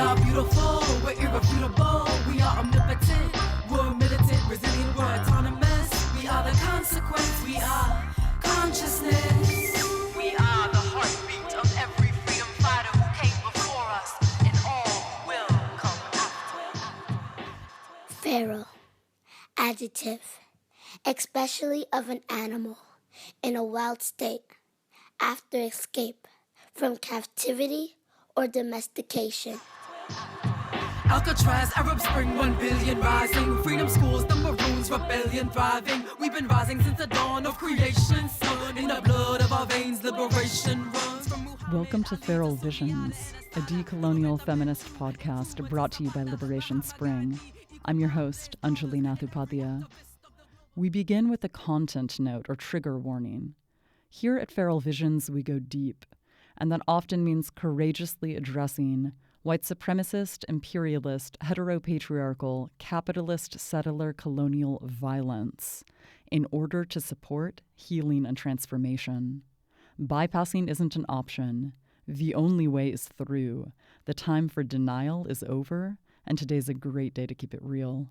are beautiful, we're irrefutable, we are omnipotent, we're militant, resilient, we're autonomous. We are the consequence, we are consciousness. We are the heartbeat of every freedom fighter who came before us, and all will come after. Feral, adjective, especially of an animal in a wild state after escape from captivity or domestication. Alcatraz, Arab Spring, 1 billion rising. Freedom schools, the Maroons, rebellion thriving. We've been rising since the dawn of creation. Sun in the blood of our veins, liberation runs from Muhammad. Welcome to Feral Visions, a decolonial feminist podcast brought to you by Liberation Spring. I'm your host, Anjali Nathupathia. We begin with a content note or trigger warning. Here at Feral Visions, we go deep, and that often means courageously addressing white supremacist, imperialist, heteropatriarchal, capitalist, settler, colonial violence in order to support healing and transformation. Bypassing isn't an option. The only way is through. The time for denial is over, and today's a great day to keep it real.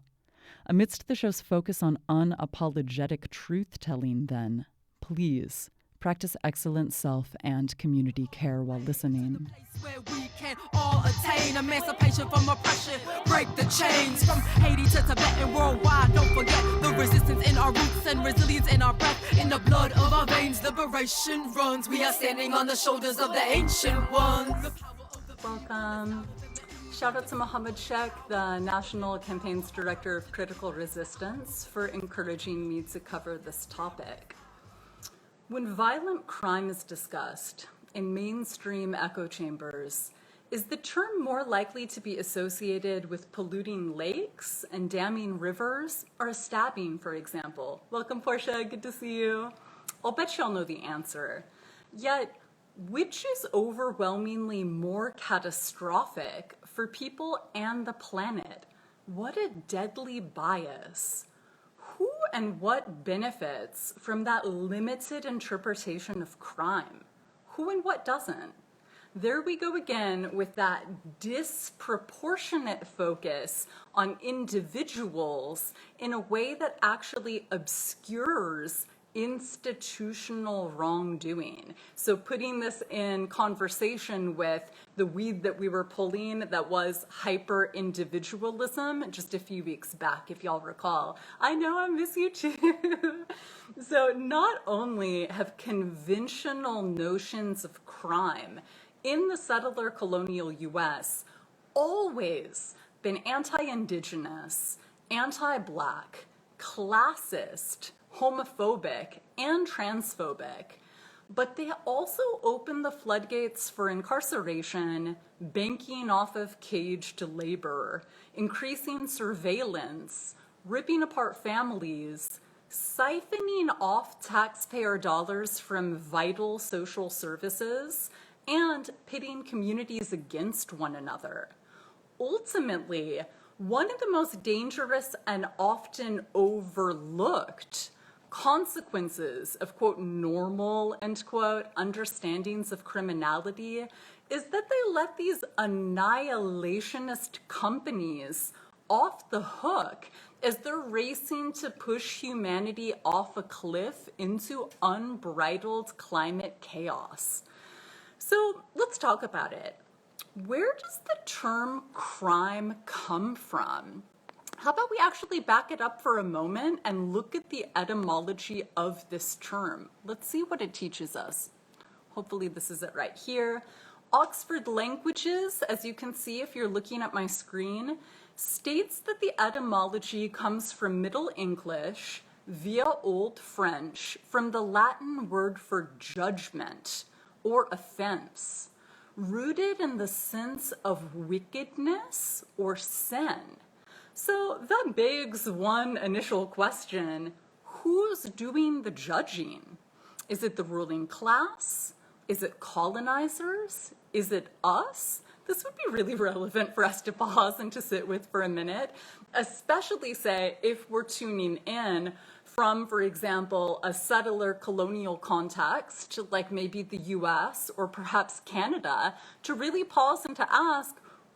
Amidst the show's focus on unapologetic truth-telling, then, please practice excellent self and community care while listening. Where we can all attain emancipation from oppression, break the chains from Haiti to Tibet and worldwide. Don't forget the resistance in our roots and resilience in our breath, in the blood of our veins. Liberation runs. We are standing on the shoulders of the ancient ones. Welcome. Shout out to Mohammed Sheikh, the National Campaigns Director of Critical Resistance, for encouraging me to cover this topic. When violent crime is discussed in mainstream echo chambers, is the term more likely to be associated with polluting lakes and damming rivers, or a stabbing, for example? Welcome, Portia. Good to see you. I'll bet y'all know the answer. Yet, which is overwhelmingly more catastrophic for people and the planet? What a deadly bias. Who and what benefits from that limited interpretation of crime? Who and what doesn't? There we go again with that disproportionate focus on individuals in a way that actually obscures institutional wrongdoing. So putting this in conversation with the weed that we were pulling that was hyper-individualism just a few weeks back, if y'all recall. I know, I miss you too. So not only have conventional notions of crime in the settler colonial US always been anti-Indigenous, anti-Black, classist, homophobic, and transphobic, but they also open the floodgates for incarceration, banking off of caged labor, increasing surveillance, ripping apart families, siphoning off taxpayer dollars from vital social services, and pitting communities against one another. Ultimately, one of the most dangerous and often overlooked consequences of, quote, normal, end quote, understandings of criminality is that they let these annihilationist companies off the hook as they're racing to push humanity off a cliff into unbridled climate chaos. So let's talk about it. Where does the term crime come from? How about we actually back it up for a moment and look at the etymology of this term? Let's see what it teaches us. Hopefully this is it right here. Oxford Languages, as you can see if you're looking at my screen, states that the etymology comes from Middle English via Old French from the Latin word for judgment or offense, rooted in the sense of wickedness or sin. So that begs one initial question: who's doing the judging? Is it the ruling class? Is it colonizers? Is it us? This would be really relevant for us to pause and to sit with for a minute, especially, say, if we're tuning in from, for example, a settler colonial context, like maybe the US or perhaps Canada, to really pause and to ask,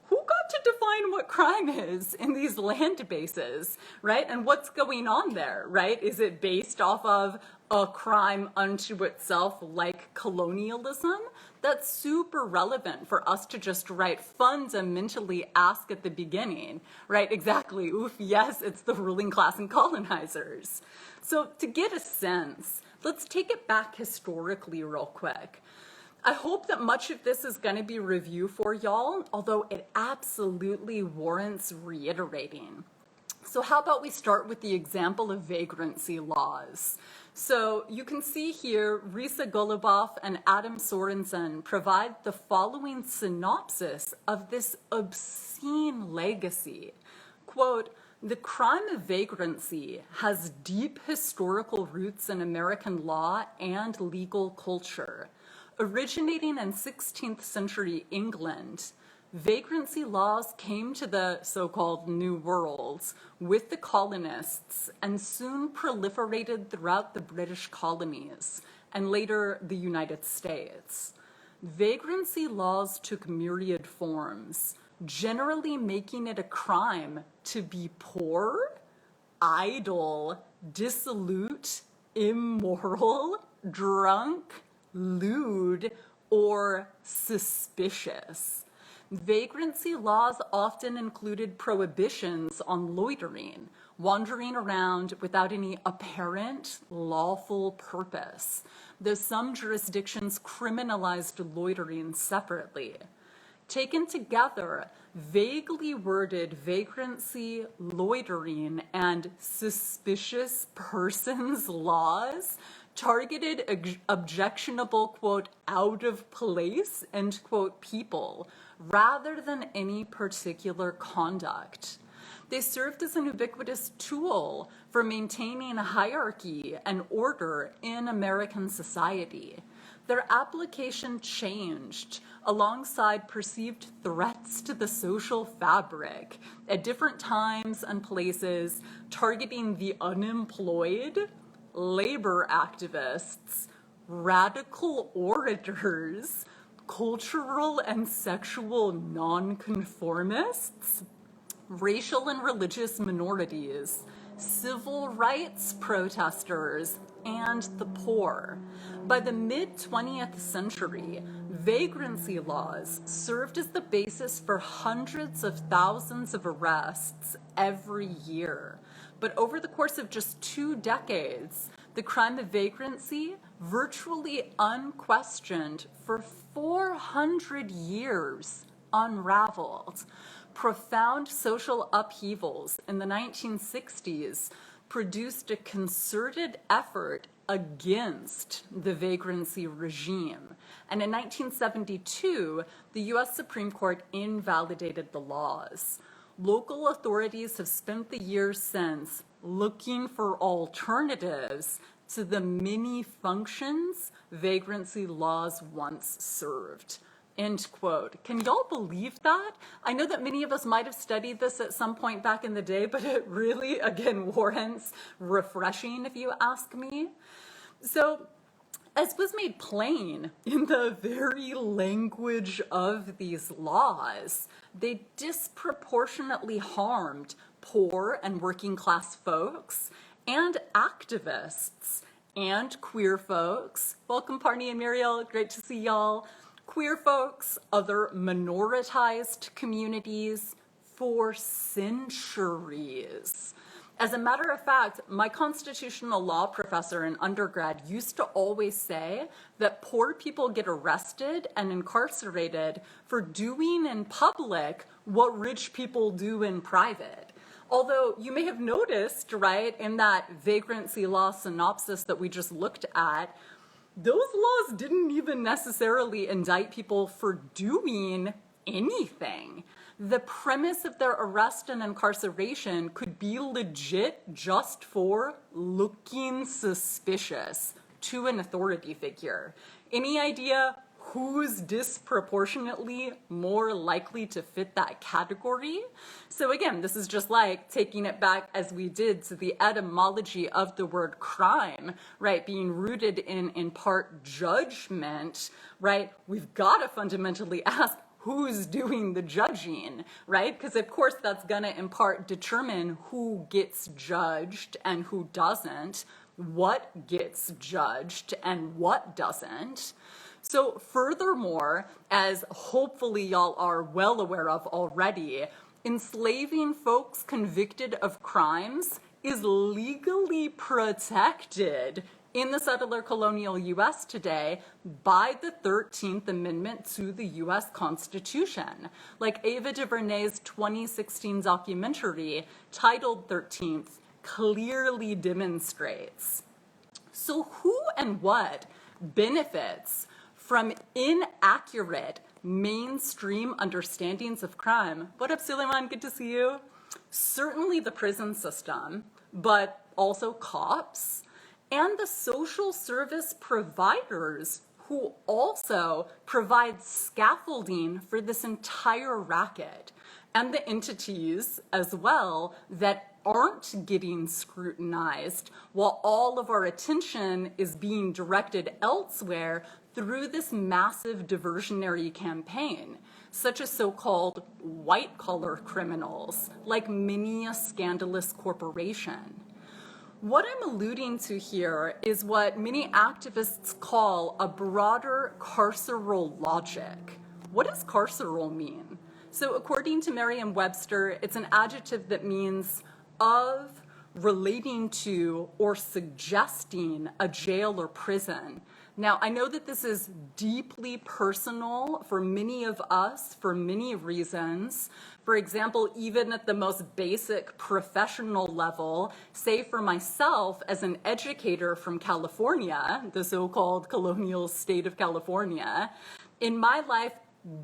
who got to define what crime is in these land bases, right? And what's going on there, right? Is it based off of a crime unto itself like colonialism? That's super relevant for us to just, right, fundamentally ask at the beginning, right? Exactly, oof, yes, it's the ruling class and colonizers. So to get a sense, let's take it back historically real quick. I hope that much of this is going to be review for y'all, although it absolutely warrants reiterating. So how about we start with the example of vagrancy laws? So you can see here, Risa Goluboff and Adam Sorensen provide the following synopsis of this obscene legacy. Quote, "The crime of vagrancy has deep historical roots in American law and legal culture. Originating in 16th century England, vagrancy laws came to the so-called New World with the colonists and soon proliferated throughout the British colonies and later the United States. Vagrancy laws took myriad forms, generally making it a crime to be poor, idle, dissolute, immoral, drunk, lewd, or suspicious. Vagrancy laws often included prohibitions on loitering, wandering around without any apparent lawful purpose, though some jurisdictions criminalized loitering separately. Taken together, vaguely worded vagrancy, loitering, and suspicious persons laws targeted objectionable, quote, out of place, end quote, people, rather than any particular conduct. They served as an ubiquitous tool for maintaining hierarchy and order in American society. Their application changed alongside perceived threats to the social fabric at different times and places, targeting the unemployed, labor activists, radical orators, cultural and sexual nonconformists, racial and religious minorities, civil rights protesters, and the poor. By the mid-20th century, vagrancy laws served as the basis for hundreds of thousands of arrests every year. But over the course of just 2 decades, the crime of vagrancy, virtually unquestioned for 400 years, unraveled. Profound social upheavals in the 1960s produced a concerted effort against the vagrancy regime. And in 1972, the US Supreme Court invalidated the laws. Local authorities have spent the years since looking for alternatives to the many functions vagrancy laws once served. End quote. Can y'all believe that? I know that many of us might have studied this at some point back in the day, but it really, again, warrants refreshing if you ask me. So, as was made plain in the very language of these laws, they disproportionately harmed poor and working class folks and activists and queer folks. Welcome, Parney and Muriel, great to see y'all. Queer folks, other minoritized communities for centuries. As a matter of fact, my constitutional law professor in undergrad used to always say that poor people get arrested and incarcerated for doing in public what rich people do in private. Although you may have noticed, right, in that vagrancy law synopsis that we just looked at, those laws didn't even necessarily indict people for doing anything. The premise of their arrest and incarceration could be legit just for looking suspicious to an authority figure. Any idea who's disproportionately more likely to fit that category? So again, this is just like taking it back as we did to the etymology of the word crime, right? Being rooted in part judgment, right? We've got to fundamentally ask, who's doing the judging, right? Because of course that's going to in part determine who gets judged and who doesn't, what gets judged and what doesn't. So furthermore, as hopefully y'all are well aware of already, enslaving folks convicted of crimes is legally protected in the settler colonial U.S. today by the 13th Amendment to the U.S. Constitution. Like Ava DuVernay's 2016 documentary titled 13th clearly demonstrates. So who and what benefits from inaccurate mainstream understandings of crime? What up, Suleiman? Good to see you. Certainly the prison system, but also cops and the social service providers who also provide scaffolding for this entire racket, and the entities as well that aren't getting scrutinized while all of our attention is being directed elsewhere through this massive diversionary campaign, such as so-called white-collar criminals, like many a scandalous corporation. What I'm alluding to here is what many activists call a broader carceral logic. What does carceral mean? So according to Merriam-Webster, it's an adjective that means of, relating to, or suggesting a jail or prison. Now, I know that this is deeply personal for many of us for many reasons. For example, even at the most basic professional level, say for myself as an educator from California, the so-called colonial state of California, in my life,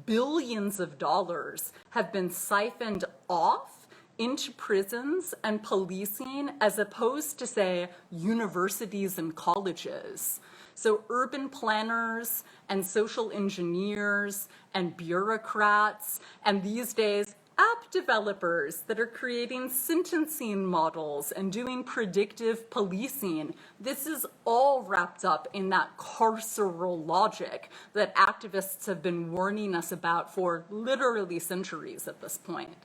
billions of dollars have been siphoned off into prisons and policing as opposed to, say, universities and colleges. So urban planners and social engineers and bureaucrats, and these days, app developers that are creating sentencing models and doing predictive policing. This is all wrapped up in that carceral logic that activists have been warning us about for literally centuries at this point.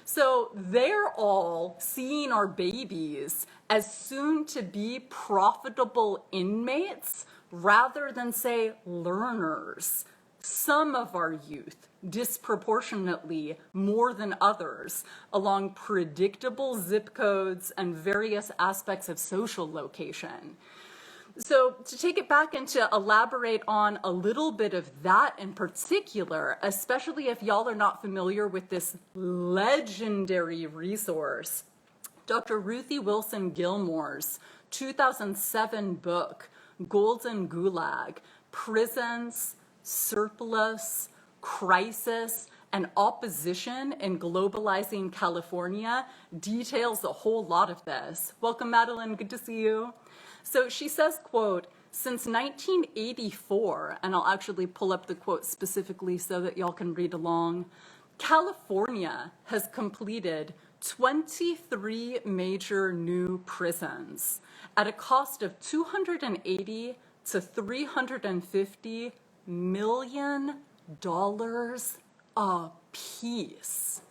So they're all seeing our babies as soon to be profitable inmates rather than, say, learners. Some of our youth, disproportionately more than others, along predictable zip codes and various aspects of social location. So to take it back and to elaborate on a little bit of that in particular, especially if y'all are not familiar with this legendary resource, Dr. Ruthie Wilson Gilmore's 2007 book, Golden Gulag, Prisons, Surplus, Crisis, and Opposition in Globalizing California details a whole lot of this. Welcome, Madeline. Good to see you. So she says, quote, since 1984, and I'll actually pull up the quote specifically so that y'all can read along, California has completed 23 major new prisons at a cost of $280 to $350 million a piece.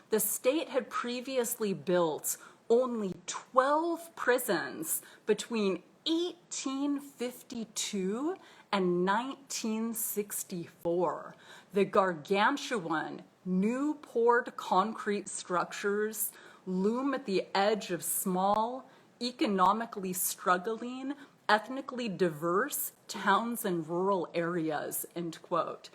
The state had previously built only 12 prisons between 1852 and 1964. The gargantuan, new poured concrete structures loom at the edge of small, economically struggling, ethnically diverse towns and rural areas, end quote.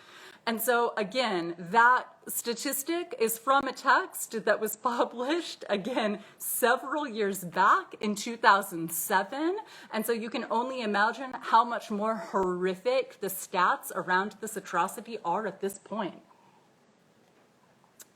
And so again, that statistic is from a text that was published, again, several years back in 2007. And so you can only imagine how much more horrific the stats around this atrocity are at this point.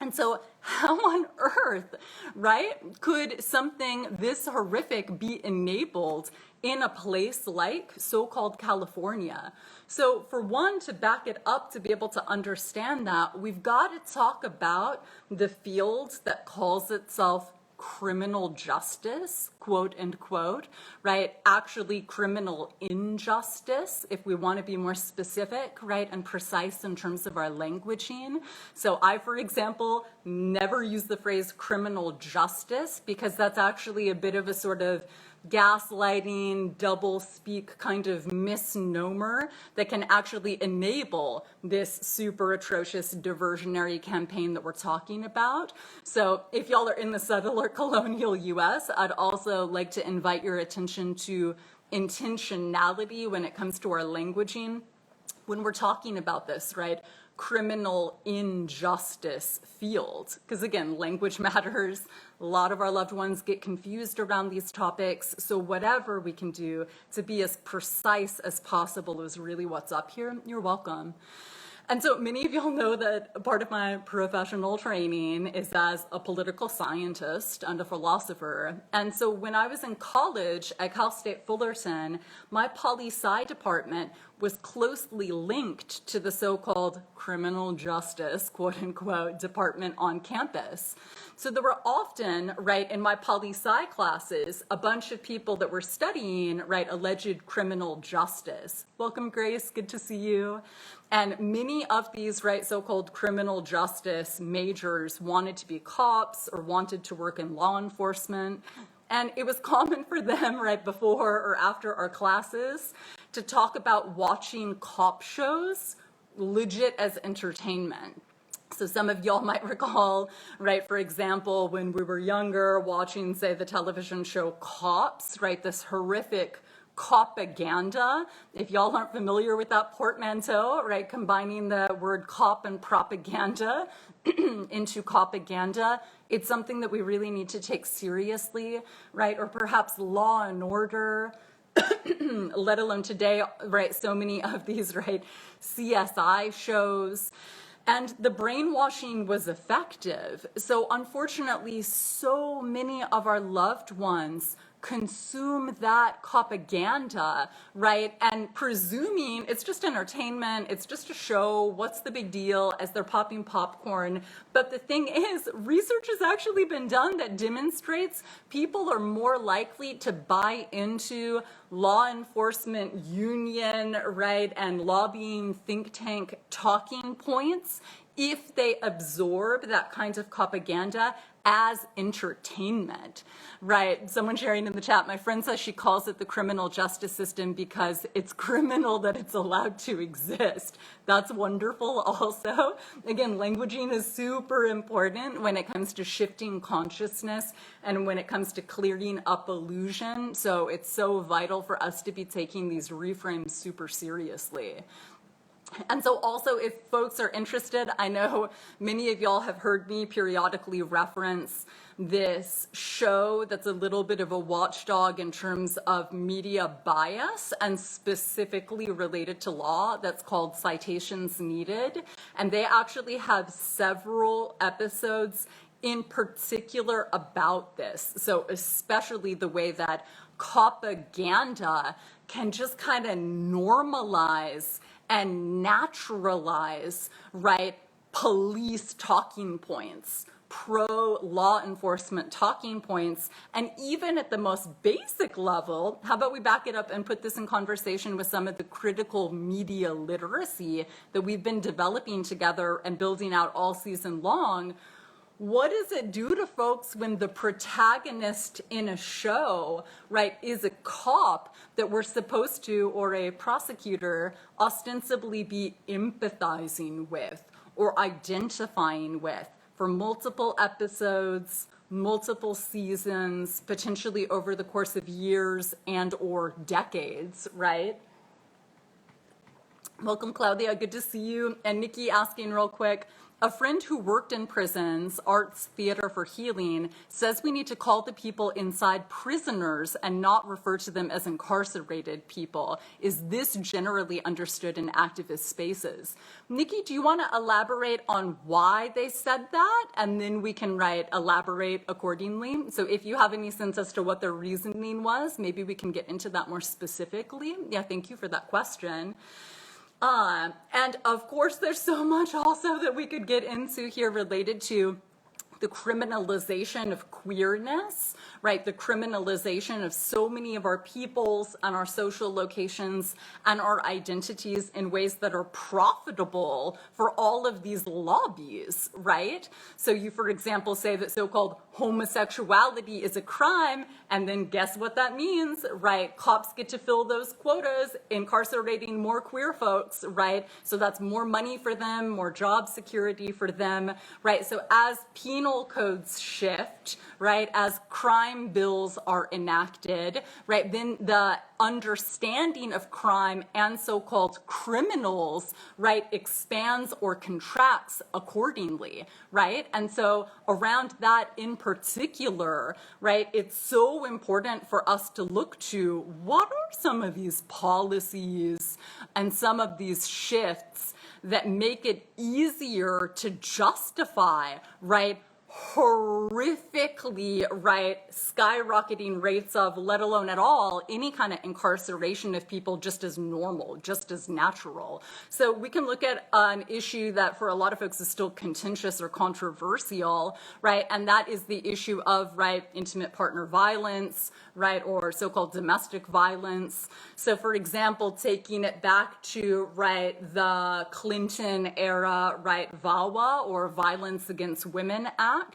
And so how on earth, right, could something this horrific be enabled in a place like so-called California? So for one, to back it up, to be able to understand that, we've got to talk about the field that calls itself criminal justice, quote unquote, right? Actually criminal injustice, if we want to be more specific, right, and precise in terms of our languaging. So I, for example, never use the phrase criminal justice because that's actually a bit of a sort of gaslighting, double speak kind of misnomer that can actually enable this super atrocious diversionary campaign that we're talking about. So if y'all are in the settler colonial US, I'd also like to invite your attention to intentionality when it comes to our languaging. When we're talking about this, right? Criminal injustice field. Because again, language matters. A lot of our loved ones get confused around these topics. So whatever we can do to be as precise as possible is really what's up here. You're welcome. And so many of y'all know that part of my professional training is as a political scientist and a philosopher. And so when I was in college at Cal State Fullerton, my poli-sci department was closely linked to the so-called criminal justice, quote unquote, department on campus. So there were often, right, in my poli-sci classes, a bunch of people that were studying, right, alleged criminal justice. Welcome, Grace, good to see you. And many of these, right, so-called criminal justice majors wanted to be cops or wanted to work in law enforcement. And it was common for them, right, before or after our classes to talk about watching cop shows legit as entertainment. So some of y'all might recall, right, for example, when we were younger, watching, say, the television show Cops, right, this horrific propaganda. If y'all aren't familiar with that portmanteau, right, combining the word cop and propaganda into propaganda, it's something that we really need to take seriously, right? Or perhaps Law and Order, let alone today, right, so many of these, right, CSI shows. And the brainwashing was effective. So unfortunately, so many of our loved ones consume that propaganda, right? And presuming it's just entertainment, it's just a show, what's the big deal, as they're popping popcorn. But the thing is, research has actually been done that demonstrates people are more likely to buy into law enforcement union, right, and lobbying think tank talking points if they absorb that kind of propaganda as entertainment, right? Someone sharing in the chat, my friend says she calls it the criminal justice system because it's criminal that it's allowed to exist. That's wonderful also. Again, languaging is super important when it comes to shifting consciousness and when it comes to clearing up illusion. So it's so vital for us to be taking these reframes super seriously. And so also, if folks are interested, I know many of y'all have heard me periodically reference this show that's a little bit of a watchdog in terms of media bias and specifically related to law, that's called Citations Needed. And they actually have several episodes in particular about this. So especially the way that propaganda can just kind of normalize and naturalize, right, police talking points, pro-law enforcement talking points, and even at the most basic level, how about we back it up and put this in conversation with some of the critical media literacy that we've been developing together and building out all season long. What does it do to folks when the protagonist in a show, right, is a cop that we're supposed to, or a prosecutor, ostensibly be empathizing with or identifying with for multiple episodes, multiple seasons, potentially over the course of years and or decades, right? Welcome, Claudia. Good to see you. And Nikki asking real quick, a friend who worked in prisons, Arts Theater for Healing, says we need to call the people inside prisoners and not refer to them as incarcerated people. Is this generally understood in activist spaces? Nikki, do you want to elaborate on why they said that? And then we can elaborate accordingly. So if you have any sense as to what their reasoning was, maybe we can get into that more specifically. Yeah, thank you for that question. And of course, there's so much also that we could get into here related to the criminalization of queerness, right? The criminalization of so many of our peoples and our social locations and our identities in ways that are profitable for all of these lobbies, right? So you, for example, say that so-called homosexuality is a crime, and then guess what that means, right? Cops get to fill those quotas, incarcerating more queer folks, right? So that's more money for them, more job security for them, right? So as penal codes shift, right, as crime bills are enacted, right, then the understanding of crime and so-called criminals, right, expands or contracts accordingly, right? And so around that in particular, right, it's so important for us to look to what are some of these policies and some of these shifts that make it easier to justify, right, horrifically, right, skyrocketing rates of, let alone at all, any kind of incarceration of people just as normal, just as natural. So we can look at an issue that for a lot of folks is still contentious or controversial, right, and that is the issue of, right, intimate partner violence, right, or so-called domestic violence. So for example, taking it back to, right, the Clinton era, right, VAWA, or Violence Against Women Act.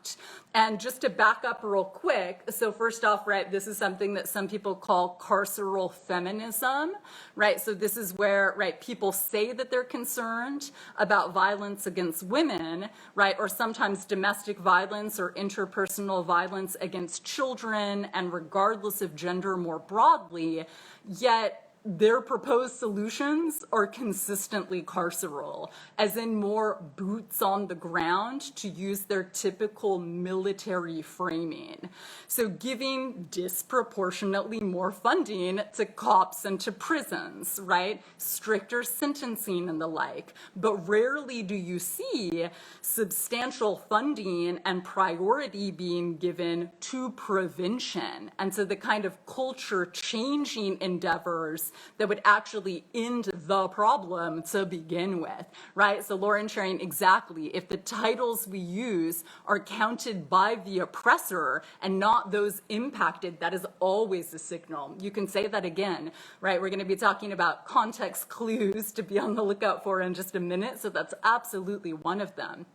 And just to back up real quick, so first off, right, this is something that some people call carceral feminism, right? So this is where, right, people say that they're concerned about violence against women, right, or sometimes domestic violence or interpersonal violence against children, and regardless of gender more broadly, yet their proposed solutions are consistently carceral, as in more boots on the ground, to use their typical military framing. So giving disproportionately more funding to cops and to prisons, right? Stricter sentencing and the like. But rarely do you see substantial funding and priority being given to prevention. And so the kind of culture changing endeavors that would actually end the problem to begin with, right? So Lauren sharing exactly, if the titles we use are counted by the oppressor and not those impacted, that is always a signal. You can say that again, right? We're going to be talking about context clues to be on the lookout for in just a minute, so that's absolutely one of them.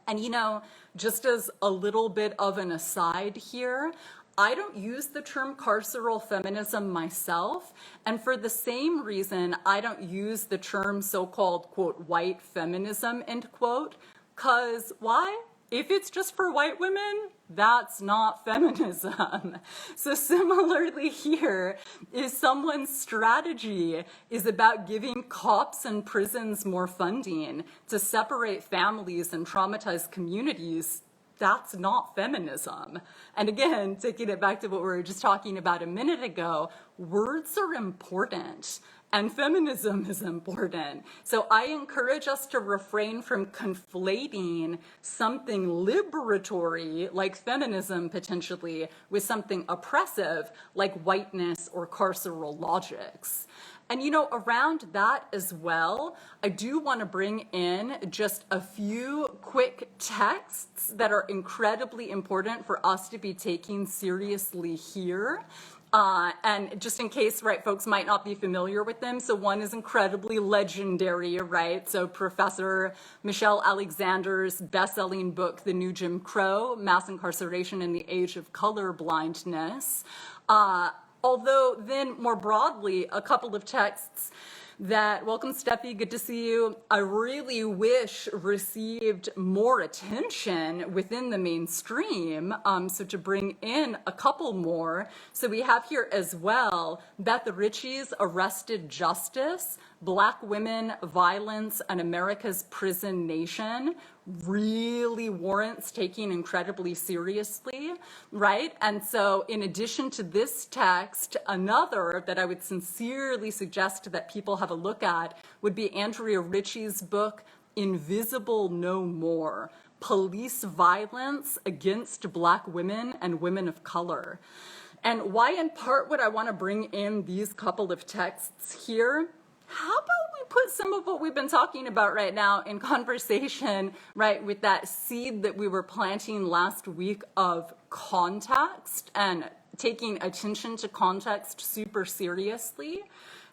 And you know, just as a little bit of an aside here, I don't use the term carceral feminism myself, and for the same reason, I don't use the term so-called, quote, white feminism, end quote, because why? If it's just for white women, that's not feminism. So similarly here, if someone's strategy is about giving cops and prisons more funding to separate families and traumatize communities, that's not feminism. And again, taking it back to what we were just talking about a minute ago, words are important. And feminism is important. So I encourage us to refrain from conflating something liberatory, like feminism potentially, with something oppressive, like whiteness or carceral logics. And you know, around that as well, I do want to bring in just a few quick texts that are incredibly important for us to be taking seriously here. And just in case, right, folks might not be familiar with them. So one is incredibly legendary, right? So Professor Michelle Alexander's best-selling book, The New Jim Crow, Mass Incarceration in the Age of Colorblindness. Although then more broadly, a couple of texts that, welcome Steffi, good to see you, I really wish received more attention within the mainstream. So to bring in a couple more. So we have here as well, Beth Ritchie's Arrested Justice, Black Women, Violence, and America's Prison Nation, really warrants taking incredibly seriously, right? And so in addition to this text, another that I would sincerely suggest that people have a look at would be Andrea Ritchie's book, Invisible No More, Police Violence Against Black Women and Women of Color. And why in part would I want to bring in these couple of texts here? how about we put some of what we've been talking about right now in conversation, right, with that seed that we were planting last week of context and taking attention to context super seriously.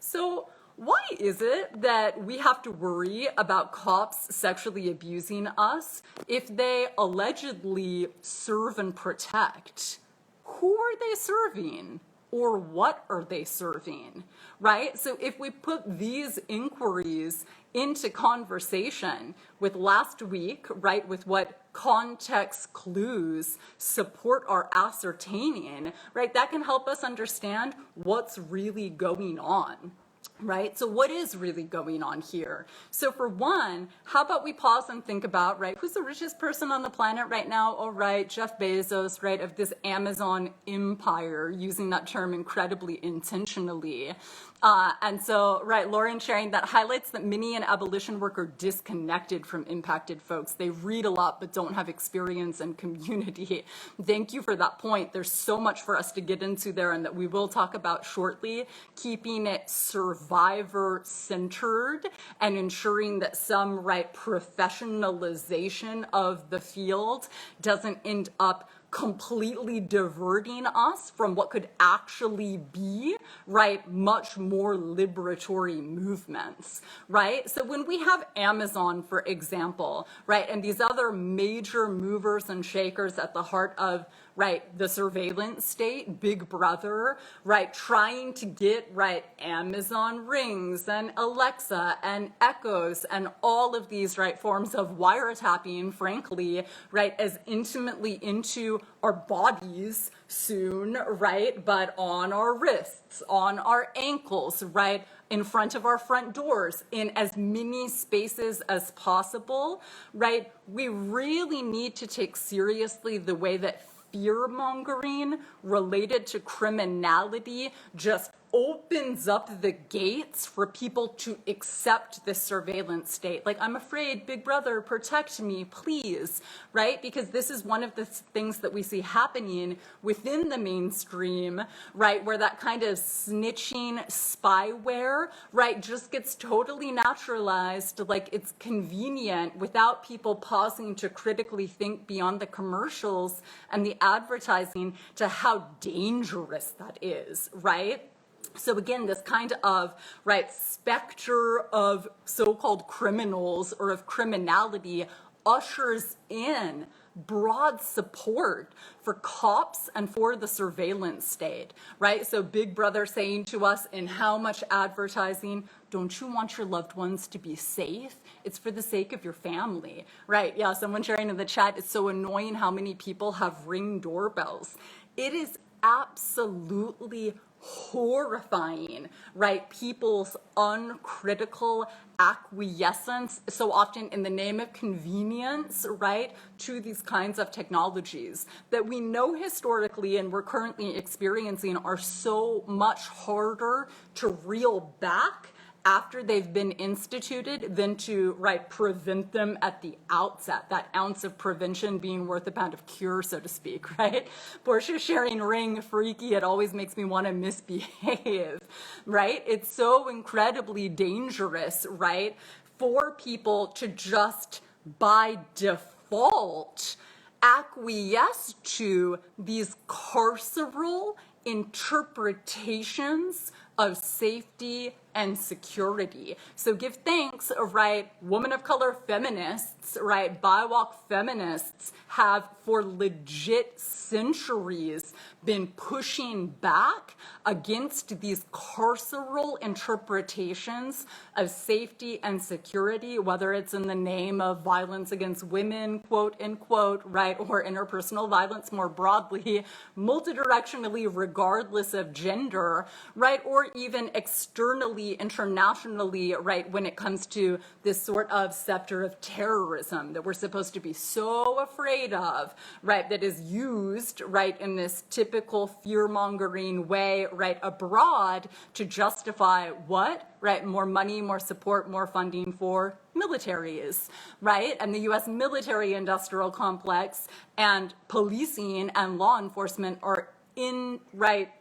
So why is it that we have to worry about cops sexually abusing us if they allegedly serve and protect? Who are they serving? Or what are they serving, right? So if we put these inquiries into conversation with last week, right, with what context clues support our ascertaining, right, that can help us understand what's really going on. Right? So what is really going on here? So for one, how about we pause and think about, right, who's the richest person on the planet right now? Oh, right, Jeff Bezos, right, of this Amazon empire, using that term incredibly intentionally. And so, right, Lauren sharing that highlights that many in abolition work are disconnected from impacted folks. They read a lot, but don't have experience and community. Thank you for that point. There's so much for us to get into there and that we will talk about shortly, keeping it survivor-centered and ensuring that some, right, professionalization of the field doesn't end up completely diverting us from what could actually be, right, much more liberatory movements, right? So when we have Amazon, for example, right, and these other major movers and shakers at the heart of, right, the surveillance state, Big Brother, right, trying to get, right, Amazon Rings and Alexa and Echoes and all of these, right, forms of wiretapping, frankly, right, as intimately into our bodies soon, right, but on our wrists, on our ankles, right, in front of our front doors, in as many spaces as possible, right, we really need to take seriously the way that fear-mongering related to criminality just opens up the gates for people to accept this surveillance state. Like, I'm afraid, Big Brother, protect me, please, right? Because this is one of the things that we see happening within the mainstream, right, where that kind of snitching spyware, right, just gets totally naturalized, like it's convenient without people pausing to critically think beyond the commercials and the advertising to how dangerous that is, right? So again, this kind of, right, specter of so-called criminals or of criminality ushers in broad support for cops and for the surveillance state, right? So Big Brother saying to us in how much advertising, don't you want your loved ones to be safe? It's for the sake of your family, right? Yeah, someone sharing in the chat, it's so annoying how many people have Ring doorbells. It is absolutely horrifying, right? People's uncritical acquiescence, so often in the name of convenience, right, to these kinds of technologies that we know historically and we're currently experiencing are so much harder to reel back after they've been instituted than to, right, prevent them at the outset, that ounce of prevention being worth a pound of cure, so to speak, right? Portia sharing Ring, freaky, it always makes me want to misbehave, right? It's so incredibly dangerous, right, for people to just by default acquiesce to these carceral interpretations of safety and security. So give thanks, right, women of color feminists, right, BIWOC feminists have for legit centuries been pushing back against these carceral interpretations of safety and security, whether it's in the name of violence against women, quote unquote, right, or interpersonal violence more broadly, multidirectionally, regardless of gender, right, or even externally, internationally, right, when it comes to this sort of scepter of terrorism that we're supposed to be so afraid of, right, that is used, right, in this typical fear-mongering way, right, abroad to justify what? Right, more money, more support, more funding for militaries, right? And the US military-industrial complex and policing and law enforcement are in, right,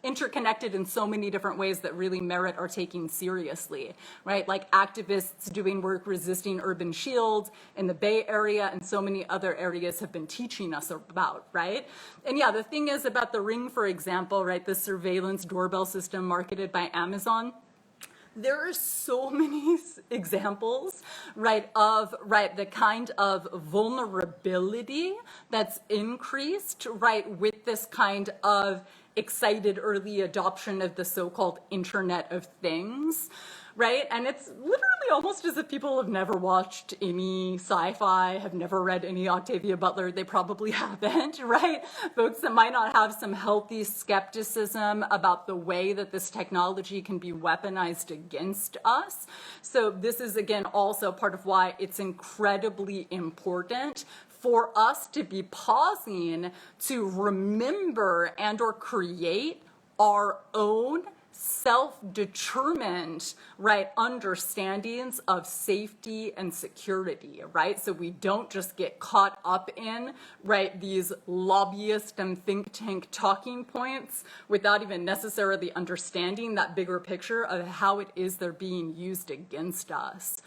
interconnected in so many different ways that really merit our taking seriously, right? Like activists doing work resisting urban shield in the Bay Area and so many other areas have been teaching us about, right? And yeah, the thing is about the Ring, for example, right, the surveillance doorbell system marketed by Amazon, there are so many examples, right, of, right, the kind of vulnerability that's increased, right, with this kind of excited early adoption of the so-called Internet of Things, right? And it's literally almost as if people have never watched any sci-fi, have never read any Octavia Butler. They probably haven't, right? Folks that might not have some healthy skepticism about the way that this technology can be weaponized against us. So this is, again, also part of why it's incredibly important for us to be pausing to remember and or create our own self-determined, right, understandings of safety and security, right? So we don't just get caught up in, right, these lobbyist and think tank talking points without even necessarily understanding that bigger picture of how it is they're being used against us.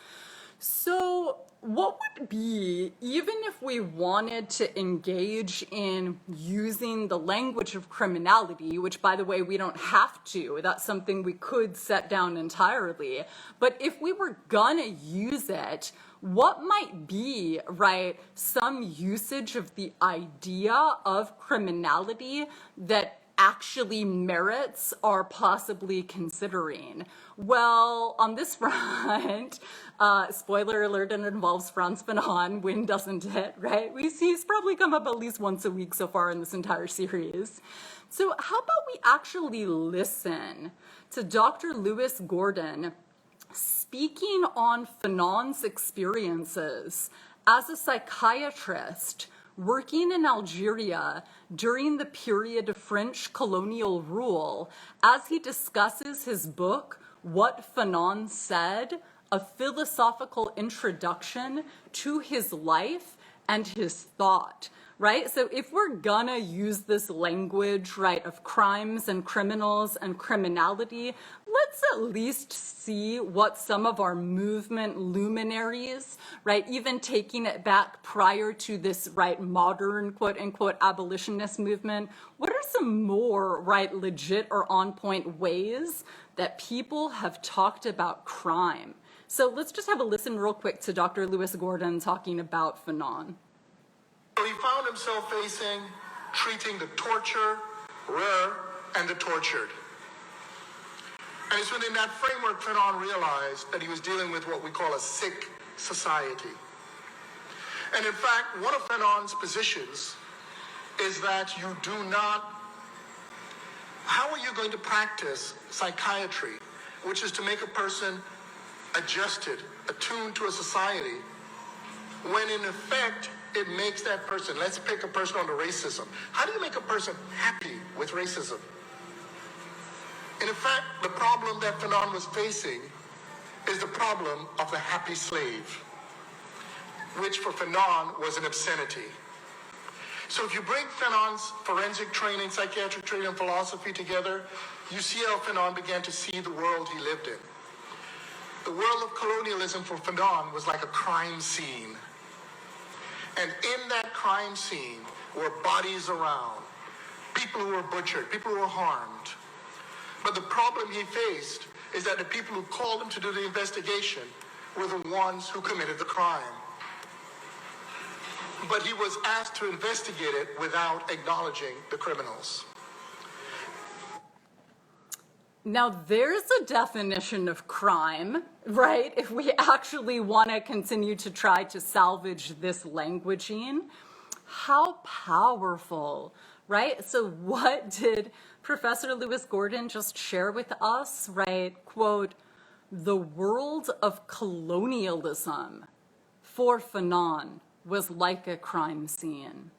So what would be, even if we wanted to engage in using the language of criminality, which, by the way, we don't have to, that's something we could set down entirely, but if we were gonna use it, what might be, right, some usage of the idea of criminality that actually merits are possibly considering? Well, on this front, spoiler alert, and it involves Frantz Fanon, when doesn't it, right? We see he's probably come up at least once a week so far in this entire series. So how about we actually listen to Dr. Lewis Gordon speaking on Fanon's experiences as a psychiatrist working in Algeria during the period of French colonial rule, as he discusses his book, What Fanon Said, a philosophical introduction to his life and his thought, right? So if we're gonna use this language, right, of crimes and criminals and criminality, let's at least see what some of our movement luminaries, right, even taking it back prior to this, right, modern, quote unquote, abolitionist movement, what are some more, right, legit or on point ways that people have talked about crime? So let's just have a listen real quick to Dr. Lewis Gordon talking about Fanon. So he found himself facing treating the torturer and the tortured. And it's within that framework Fanon realized that he was dealing with what we call a sick society. And in fact, one of Fanon's positions is that you do not, how are you going to practice psychiatry, which is to make a person adjusted, attuned to a society, when in effect, it makes that person, let's pick a person on the racism. How do you make a person happy with racism? And in fact, the problem that Fanon was facing is the problem of the happy slave, which for Fanon was an obscenity. So if you bring Fanon's forensic training, psychiatric training, and philosophy together, you see how Fanon began to see the world he lived in. The world of colonialism for Fanon was like a crime scene. And in that crime scene were bodies around, people who were butchered, people who were harmed. But the problem he faced is that the people who called him to do the investigation were the ones who committed the crime. But he was asked to investigate it without acknowledging the criminals. Now, there's a definition of crime, right? If we actually want to continue to try to salvage this languaging, how powerful, right? So what did Professor Lewis Gordon just share with us, right? Quote, the world of colonialism for Fanon was like a crime scene.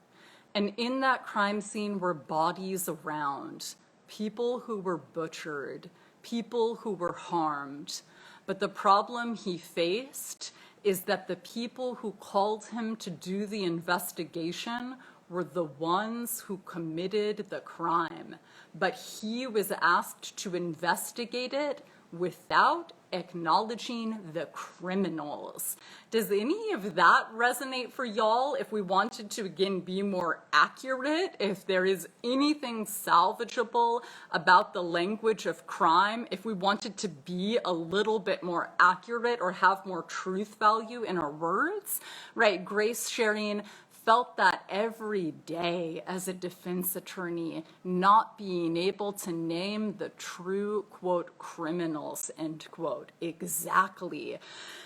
And in that crime scene were bodies around, people who were butchered, people who were harmed. But the problem he faced is that the people who called him to do the investigation were the ones who committed the crime, but he was asked to investigate it without acknowledging the criminals. Does any of that resonate for y'all? If we wanted to, again, be more accurate, if there is anything salvageable about the language of crime, if we wanted to be a little bit more accurate or have more truth value in our words, right? Grace sharing felt that every day as a defense attorney, not being able to name the true, quote, criminals, end quote, exactly.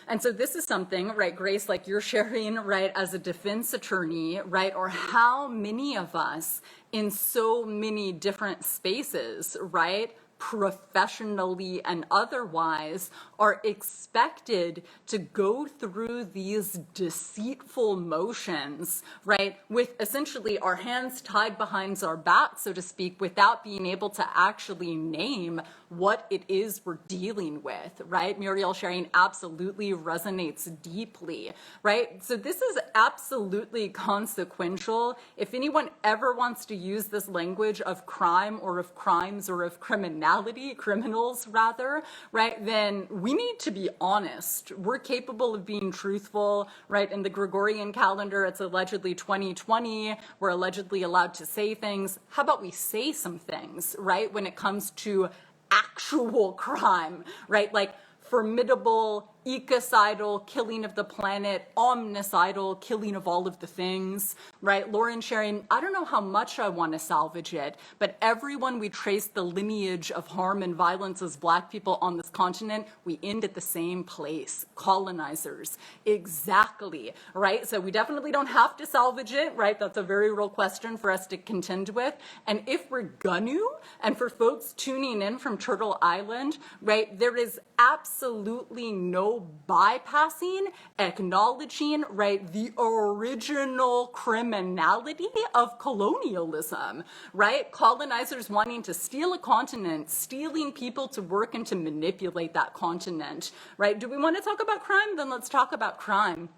And so this is something, right, Grace, like you're sharing, right, as a defense attorney, right, or how many of us in so many different spaces, right, professionally and otherwise, are expected to go through these deceitful motions, right, with essentially our hands tied behind our back, so to speak, without being able to actually name what it is we're dealing with, right? Muriel sharing absolutely resonates deeply, right? So this is absolutely consequential. If anyone ever wants to use this language of crime or of crimes or of criminals rather, right, then we need to be honest. We're capable of being truthful, right? In the Gregorian calendar, it's allegedly 2020. We're allegedly allowed to say things. How about we say some things, right, when it comes to actual crime, right? Like formidable, ecocidal killing of the planet, omnicidal killing of all of the things, right? Lauren sharing, I don't know how much I want to salvage it, but everyone we trace the lineage of harm and violence as Black people on this continent, we end at the same place, colonizers. Exactly, right? So we definitely don't have to salvage it, right? That's a very real question for us to contend with. And if we're gonna, and for folks tuning in from Turtle Island, right, there is absolutely no bypassing, acknowledging, right, the original criminality of colonialism, right? Colonizers wanting to steal a continent, stealing people to work and to manipulate that continent, right? Do we want to talk about crime? Then let's talk about crime.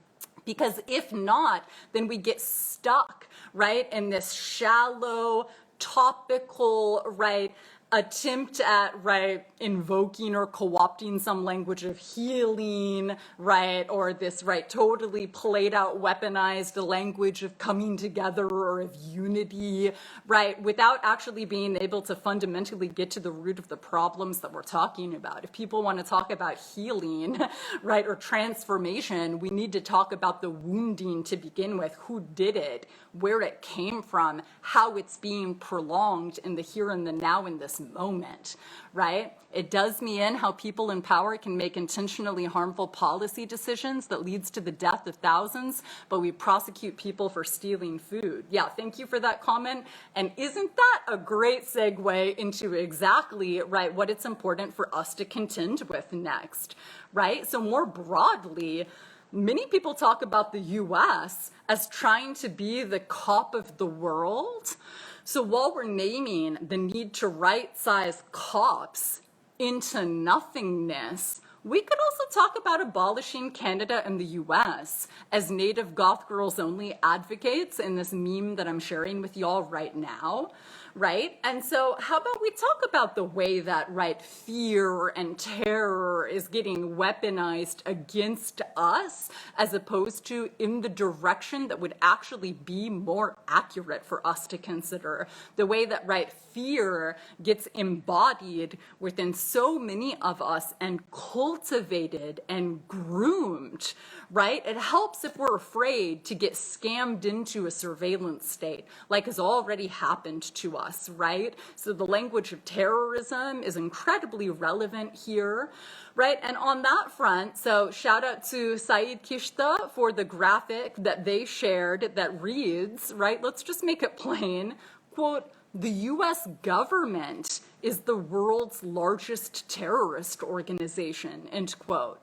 Because if not, then we get stuck, right, in this shallow, topical, right, attempt at, right, invoking or co-opting some language of healing, right, or this, right, totally played out, weaponized language of coming together or of unity, right, without actually being able to fundamentally get to the root of the problems that we're talking about. If people want to talk about healing, right, or transformation, we need to talk about the wounding to begin with, who did it, where it came from, how it's being prolonged in the here and the now in this moment, right? It does me in how people in power can make intentionally harmful policy decisions that leads to the death of thousands, but we prosecute people for stealing food. Yeah, thank you for that comment. And isn't that a great segue into exactly, right, what it's important for us to contend with next, right? So more broadly, many people talk about the US as trying to be the cop of the world. So while we're naming the need to right-size cops into nothingness, we could also talk about abolishing Canada and the US as Native Goth Girls Only advocates in this meme that I'm sharing with y'all right now, right? And so how about we talk about the way that, right, fear and terror is getting weaponized against us as opposed to in the direction that would actually be more accurate for us to consider. The way that, right, fear gets embodied within so many of us and cultivated and groomed, right? It helps if we're afraid to get scammed into a surveillance state, like has already happened to us, right? So the language of terrorism is incredibly relevant here, right? And on that front, so shout out to Saeed Kishta for the graphic that they shared that reads, right? Let's just make it plain, quote, "The US government is the world's largest terrorist organization," end quote.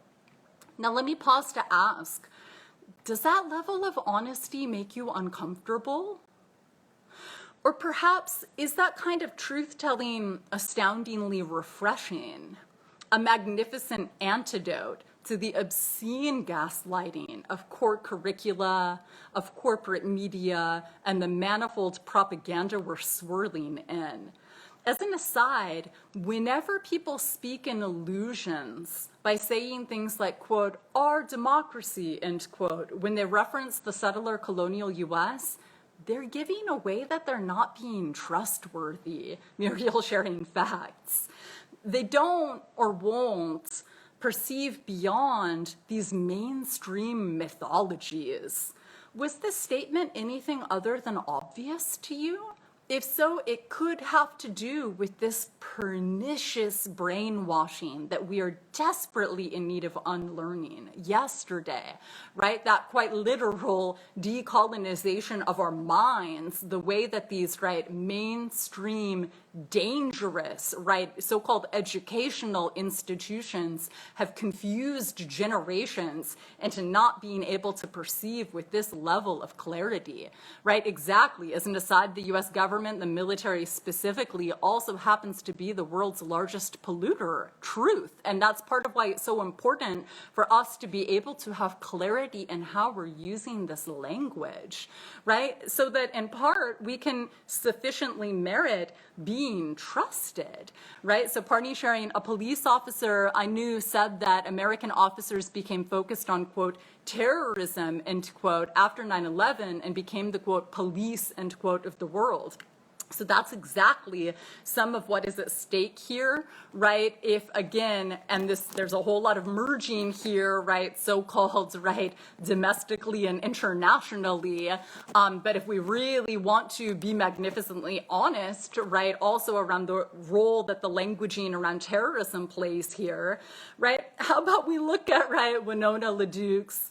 Now let me pause to ask, does that level of honesty make you uncomfortable? Or perhaps is that kind of truth-telling astoundingly refreshing, a magnificent antidote to the obscene gaslighting of core curricula, of corporate media, and the manifold propaganda we're swirling in. As an aside, whenever people speak in illusions by saying things like, quote, our democracy, end quote, when they reference the settler colonial US, they're giving away that they're not being trustworthy, Muriel sharing facts. They don't or won't perceive beyond these mainstream mythologies. Was this statement anything other than obvious to you? If so, it could have to do with this pernicious brainwashing that we are desperately in need of unlearning yesterday, right? That quite literal decolonization of our minds, the way that these, right, mainstream, dangerous, right, so-called educational institutions have confused generations into not being able to perceive with this level of clarity, right? Exactly. As an aside, the US government, the military specifically, also happens to be the world's largest polluter, truth. And that's part of why it's so important for us to be able to have clarity in how we're using this language, right? So that in part, we can sufficiently merit being trusted, right? So Parney sharing, a police officer I knew said that American officers became focused on, quote, terrorism, end quote, after 9/11 and became the, quote, police, end quote, of the world. So that's exactly some of what is at stake here, right? If, again, and there's a whole lot of merging here, right, so-called, right, domestically and internationally, but if we really want to be magnificently honest, right, also around the role that the languaging around terrorism plays here, right, how about we look at, right, Winona LaDuke's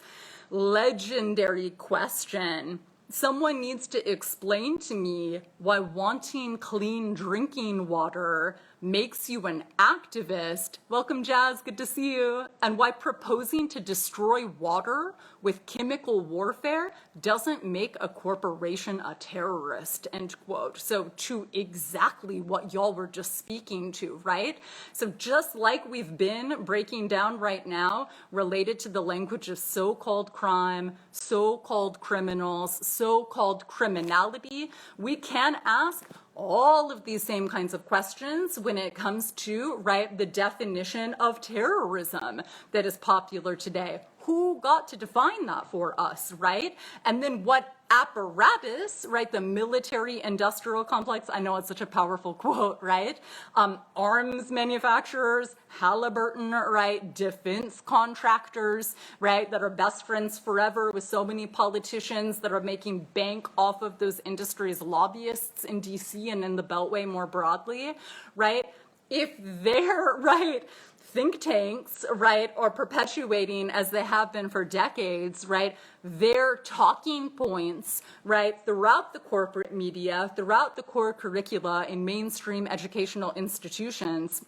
legendary question: someone needs to explain to me why wanting clean drinking water makes you an activist. Welcome, Jazz, good to see you. And why proposing to destroy water with chemical warfare doesn't make a corporation a terrorist, end quote. So to exactly what y'all were just speaking to, right? So just like we've been breaking down right now related to the language of so-called crime, so-called criminals, so-called criminality, we can ask all of these same kinds of questions when it comes to, right, the definition of terrorism that is popular today. Who got to define that for us, right? And then what apparatus, right, the military industrial complex, I know it's such a powerful quote, right? Arms manufacturers, Halliburton, right, defense contractors, right, that are best friends forever with so many politicians that are making bank off of those industries, lobbyists in DC and in the Beltway more broadly, right? If they're, right, think tanks, right, are perpetuating, as they have been for decades, right, their talking points, right, throughout the corporate media, throughout the core curricula in mainstream educational institutions,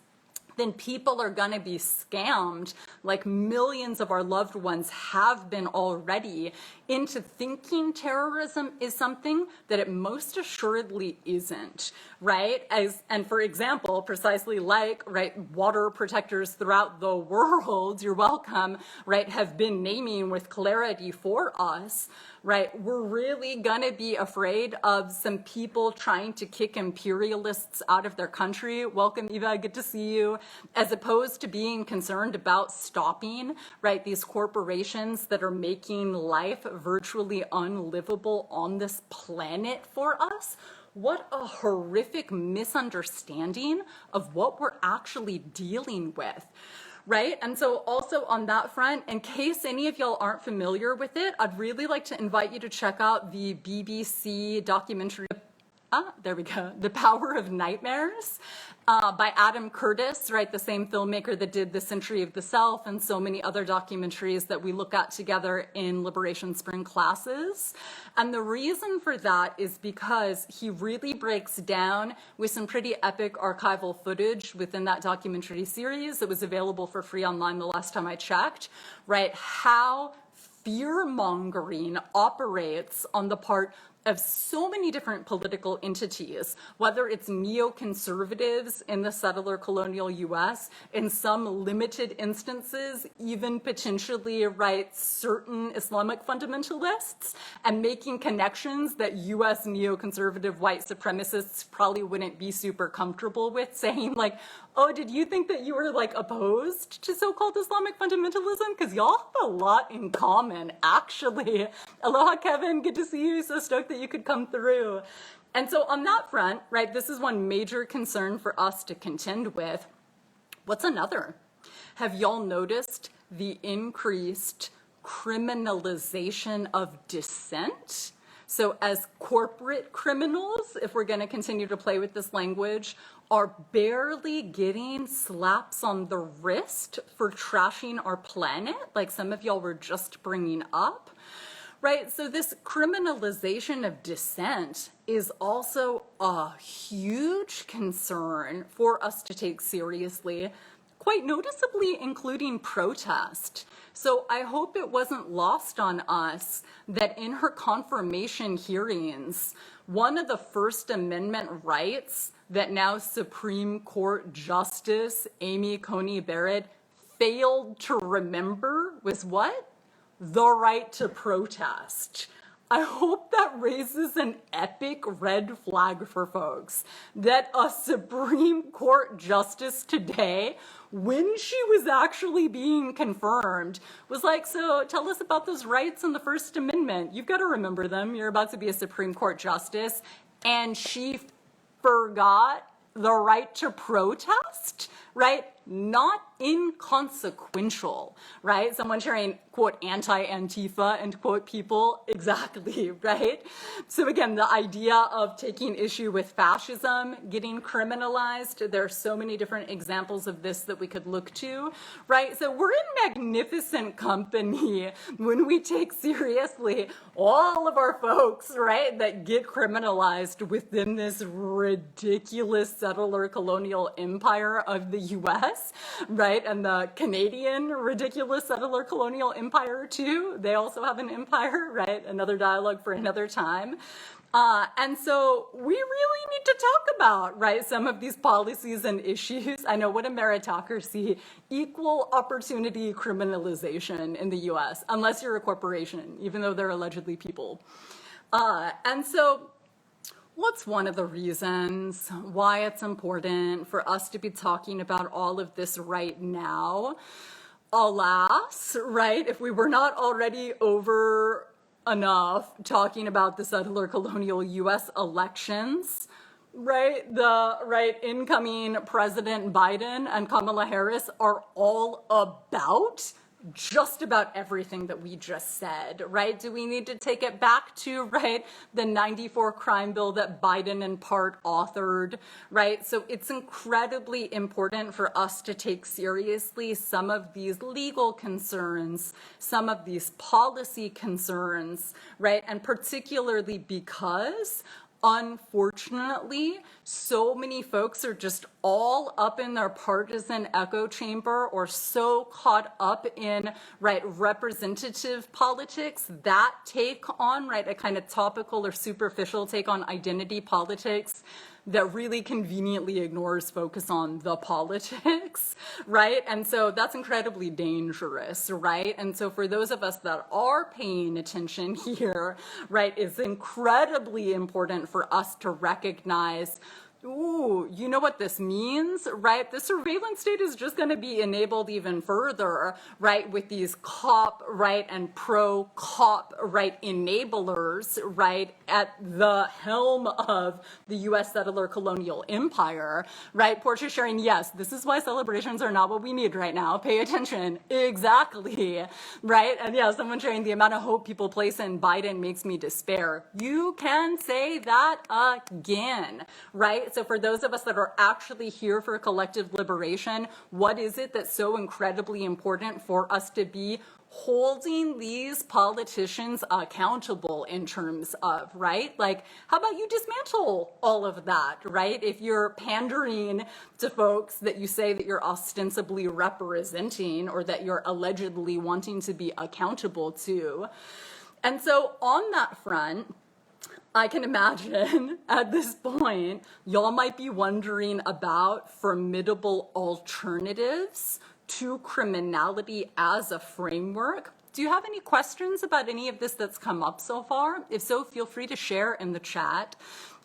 then people are going to be scammed, like millions of our loved ones have been already, into thinking terrorism is something that it most assuredly isn't, right? And for example, precisely like, right, water protectors throughout the world, you're welcome, right, have been naming with clarity for us, right, we're really gonna be afraid of some people trying to kick imperialists out of their country. Welcome, Eva, good to see you. As opposed to being concerned about stopping, right, these corporations that are making life virtually unlivable on this planet for us. What a horrific misunderstanding of what we're actually dealing with. Right? And so also on that front, in case any of y'all aren't familiar with it, I'd really like to invite you to check out the BBC documentary, there we go, The Power of Nightmares, by Adam Curtis, right, the same filmmaker that did The Century of the Self and so many other documentaries that we look at together in Liberation Spring classes. And the reason for that is because he really breaks down with some pretty epic archival footage within that documentary series that was available for free online the last time I checked, right, how fear-mongering operates on the part of so many different political entities, whether it's neoconservatives in the settler colonial US, in some limited instances, even potentially, right, certain Islamic fundamentalists, and making connections that US neoconservative white supremacists probably wouldn't be super comfortable with, saying like, oh, did you think that you were like opposed to so-called Islamic fundamentalism? Because y'all have a lot in common, actually. Aloha, Kevin, good to see you. So stoked that you could come through. And so on that front, right, this is one major concern for us to contend with. What's another? Have y'all noticed the increased criminalization of dissent? So as corporate criminals, if we're going to continue to play with this language, are barely getting slaps on the wrist for trashing our planet, like some of y'all were just bringing up, right? So this criminalization of dissent is also a huge concern for us to take seriously, quite noticeably including protest. So I hope it wasn't lost on us that in her confirmation hearings, one of the First Amendment rights that now Supreme Court Justice Amy Coney Barrett failed to remember was what? The right to protest. I hope that raises an epic red flag for folks that a Supreme Court justice today, when she was actually being confirmed, was like, so tell us about those rights in the First Amendment. You've got to remember them. You're about to be a Supreme Court justice. And she forgot the right to protest, right? Not inconsequential, right? Someone sharing, quote, anti-Antifa, end quote, people, exactly, right? So again, the idea of taking issue with fascism, getting criminalized, there are so many different examples of this that we could look to, right? So we're in magnificent company when we take seriously all of our folks, right, that get criminalized within this ridiculous settler colonial empire of the US, right? And the Canadian ridiculous settler colonial empire too. They also have an empire, right? Another dialogue for another time. And so we really need to talk about, right, some of these policies and issues. I know, what a meritocracy, equal opportunity criminalization in the US, unless you're a corporation, even though they're allegedly people. And so what's one of the reasons why it's important for us to be talking about all of this right now? Alas, right, if we were not already over enough talking about the settler colonial US elections, right, the incoming President Biden and Kamala Harris are all about just about everything that we just said, right? Do we need to take it back to, right, the 94 crime bill that Biden in part authored, right? So it's incredibly important for us to take seriously some of these legal concerns, some of these policy concerns, right? And particularly because, unfortunately, so many folks are just all up in their partisan echo chamber or so caught up in, right, representative politics that take on, right, a kind of topical or superficial take on identity politics that really conveniently ignores focus on the politics, right? And so that's incredibly dangerous, right? And so for those of us that are paying attention here, right, it's incredibly important for us to recognize, ooh, you know what this means, right? The surveillance state is just going to be enabled even further, right, with these cop, right, and pro-cop, right, enablers, right, at the helm of the U.S. settler colonial empire, right? Portia sharing, yes, this is why celebrations are not what we need right now. Pay attention. Exactly, right? And yeah, someone sharing, the amount of hope people place in Biden makes me despair. You can say that again, right? So for those of us that are actually here for collective liberation, what is it that's so incredibly important for us to be holding these politicians accountable in terms of, right? Like, how about you dismantle all of that, right? If you're pandering to folks that you say that you're ostensibly representing or that you're allegedly wanting to be accountable to. And so on that front, I can imagine at this point, y'all might be wondering about formidable alternatives to criminality as a framework. Do you have any questions about any of this that's come up so far? If so, feel free to share in the chat.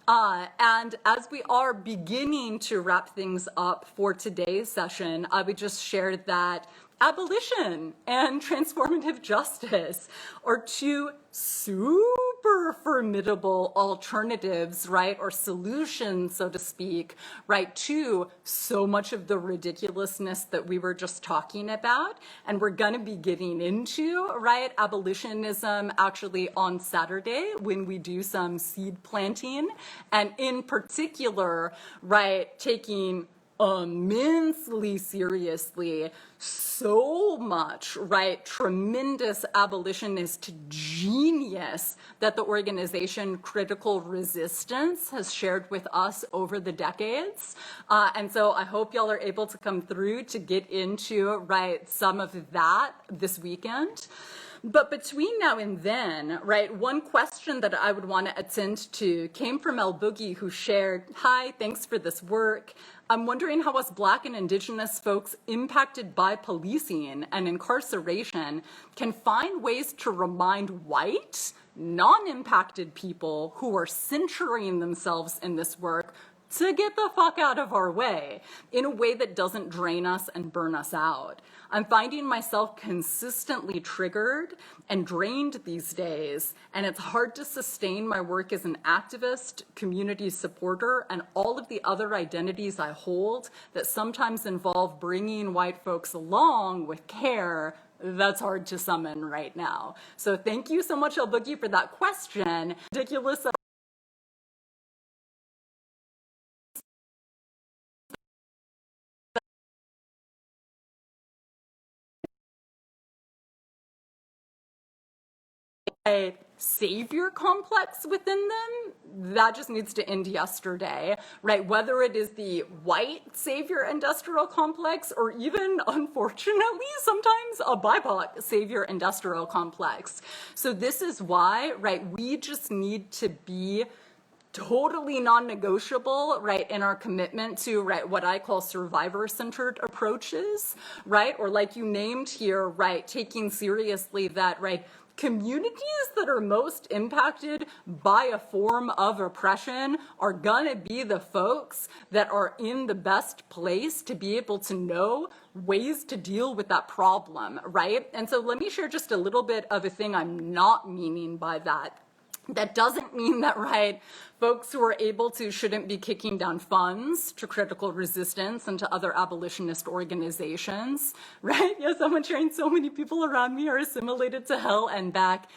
And as we are beginning to wrap things up for today's session, I would just share that abolition and transformative justice are two super formidable alternatives, right, or solutions, so to speak, right, to so much of the ridiculousness that we were just talking about. And we're going to be getting into, right, abolitionism actually on Saturday when we do some seed planting, and in particular, right, taking immensely seriously so much, right, tremendous abolitionist genius that the organization Critical Resistance has shared with us over the decades. And so I hope y'all are able to come through to get into, right, some of that this weekend. But between now and then, right, one question that I would want to attend to came from El Boogie, who shared, "Hi, thanks for this work. I'm wondering how us Black and Indigenous folks impacted by policing and incarceration can find ways to remind white, non-impacted people who are centering themselves in this work to get the fuck out of our way in a way that doesn't drain us and burn us out. I'm finding myself consistently triggered and drained these days, and it's hard to sustain my work as an activist, community supporter, and all of the other identities I hold that sometimes involve bringing white folks along with care. That's hard to summon right now." So thank you so much, El Boogie, for that question. Ridiculous savior complex within them, that just needs to end yesterday, right? Whether it is the white savior industrial complex or even, unfortunately, sometimes a BIPOC savior industrial complex. So this is why, right, we just need to be totally non-negotiable, right, in our commitment to, right, what I call survivor-centered approaches, right, or like you named here, right, taking seriously that, right, communities that are most impacted by a form of oppression are gonna be the folks that are in the best place to be able to know ways to deal with that problem, right? And so let me share just a little bit of a thing I'm not meaning by that. That doesn't mean that, right, folks who are able to shouldn't be kicking down funds to Critical Resistance and to other abolitionist organizations, right? Yes, someone sharing so many people around me are assimilated to hell and back.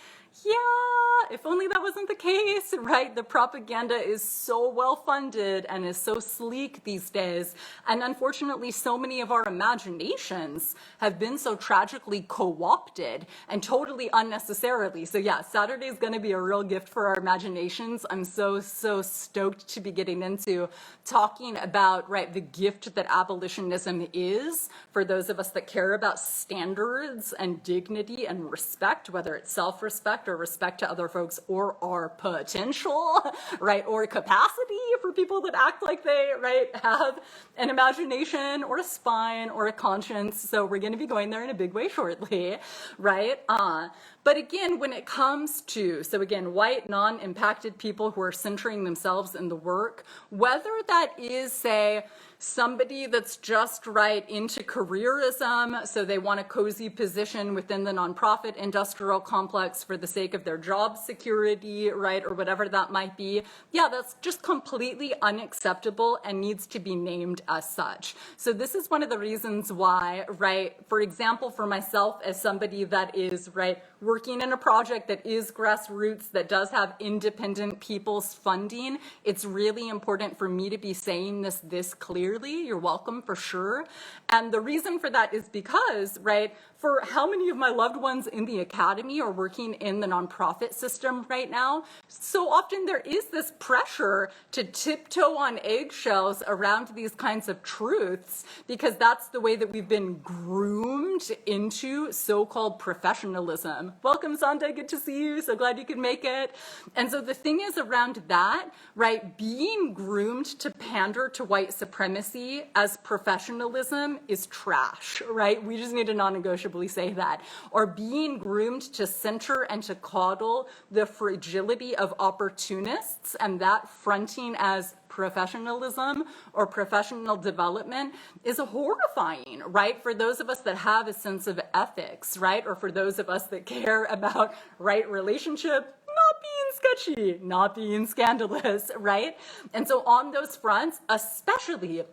Yeah, if only that wasn't the case, right? The propaganda is so well funded and is so sleek these days. And unfortunately, so many of our imaginations have been so tragically co-opted and totally unnecessarily. So yeah, Saturday is going to be a real gift for our imaginations. I'm so stoked to be getting into talking about, right, the gift that abolitionism is for those of us that care about standards and dignity and respect, whether it's self-respect or respect to other folks or our potential, right, or capacity for people that act like they, right, have an imagination or a spine or a conscience. So we're going to be going there in a big way shortly, right? But again, when it comes to, so again, white, non-impacted people who are centering themselves in the work, whether that is, say, somebody that's just right into careerism, so they want a cozy position within the nonprofit industrial complex for the sake of their job security, right, or whatever that might be, yeah, that's just completely unacceptable and needs to be named as such. So this is one of the reasons why, right, for example, for myself as somebody that is, right, working in a project that is grassroots, that does have independent people's funding, it's really important for me to be saying this clearly. You're welcome for sure. And the reason for that is because, right, for how many of my loved ones in the academy are working in the nonprofit system right now, so often there is this pressure to tiptoe on eggshells around these kinds of truths because that's the way that we've been groomed into so-called professionalism. Welcome, Santa, good to see you. So glad you could make it. And so the thing is around that, right, being groomed to pander to white supremacy as professionalism is trash, right? We just need to non-negotiably say that. Or being groomed to center and to coddle the fragility of opportunists and that fronting as professionalism or professional development is horrifying, right? For those of us that have a sense of ethics, right? Or for those of us that care about right relationship, not being sketchy, not being scandalous, right? And so on those fronts, especially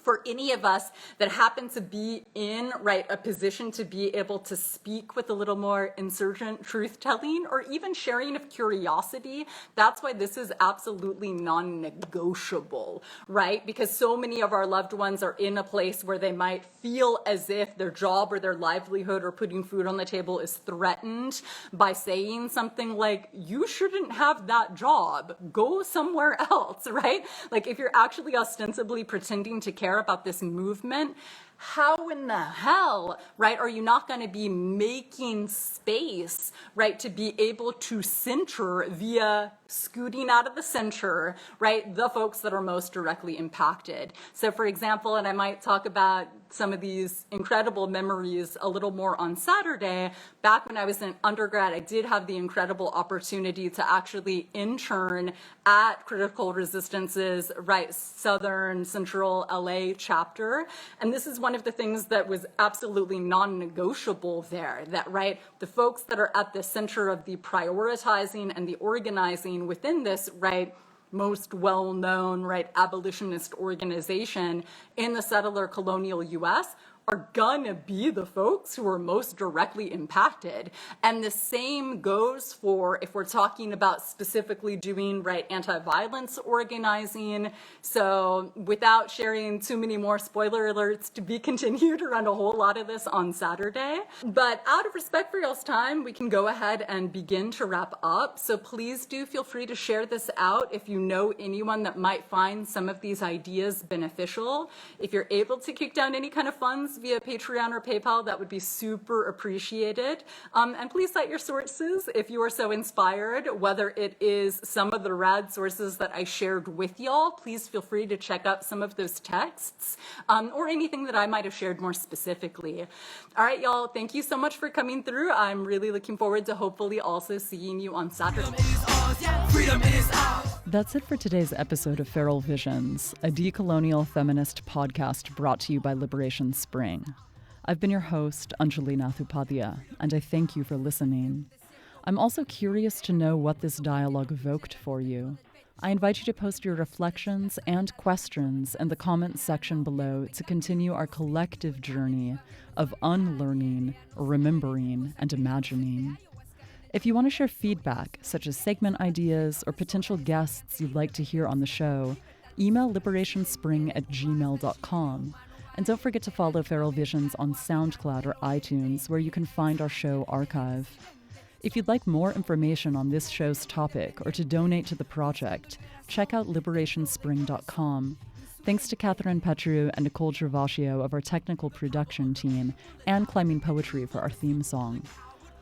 for any of us that happen to be in, right, a position to be able to speak with a little more insurgent truth-telling or even sharing of curiosity, that's why this is absolutely non-negotiable, right? Because so many of our loved ones are in a place where they might feel as if their job or their livelihood or putting food on the table is threatened by saying something like, you shouldn't have that job, go somewhere else, right? Like if you're actually ostensibly pretending to care about this movement, how in the hell, right, are you not going to be making space, right, to be able to center via scooting out of the center, right, the folks that are most directly impacted. So for example, and I might talk about some of these incredible memories a little more on Saturday, back when I was in undergrad, I did have the incredible opportunity to actually intern at Critical Resistance's, right, Southern Central LA chapter. And this is one of the things that was absolutely non-negotiable there, that, right, the folks that are at the center of the prioritizing and the organizing within this, right, most well-known, right, abolitionist organization in the settler colonial U.S. are gonna be the folks who are most directly impacted. And the same goes for if we're talking about specifically doing, right, anti-violence organizing. So without sharing too many more spoiler alerts to be continued around a whole lot of this on Saturday. But out of respect for y'all's time, we can go ahead and begin to wrap up. So please do feel free to share this out if you know anyone that might find some of these ideas beneficial. If you're able to kick down any kind of funds via Patreon or PayPal, that would be super appreciated. And please cite your sources if you are so inspired, whether it is some of the rad sources that I shared with y'all. Please feel free to check out some of those texts or anything that I might have shared more specifically. All right, y'all, thank you so much for coming through. I'm really looking forward to hopefully also seeing you on Saturday. That's it for today's episode of Feral Visions, a decolonial feminist podcast brought to you by Liberation Spring. I've been your host, Anjali Nathupadia, and I thank you for listening. I'm also curious to know what this dialogue evoked for you. I invite you to post your reflections and questions in the comments section below to continue our collective journey of unlearning, remembering, and imagining. If you want to share feedback, such as segment ideas or potential guests you'd like to hear on the show, email liberationspring@gmail.com. And don't forget to follow Feral Visions on SoundCloud or iTunes, where you can find our show archive. If you'd like more information on this show's topic or to donate to the project, check out liberationspring.com. Thanks to Catherine Petru and Nicole Gervasio of our technical production team, and Climbing Poetry for our theme song.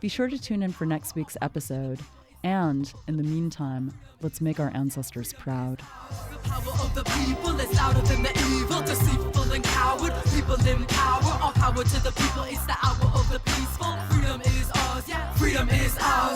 Be sure to tune in for next week's episode. And, in the meantime, let's make our ancestors proud. The power of the people is louder than the evil, deceitful and coward. People in power, all power to the people. It's the hour of the peaceful. Freedom is ours, yeah. Freedom is ours.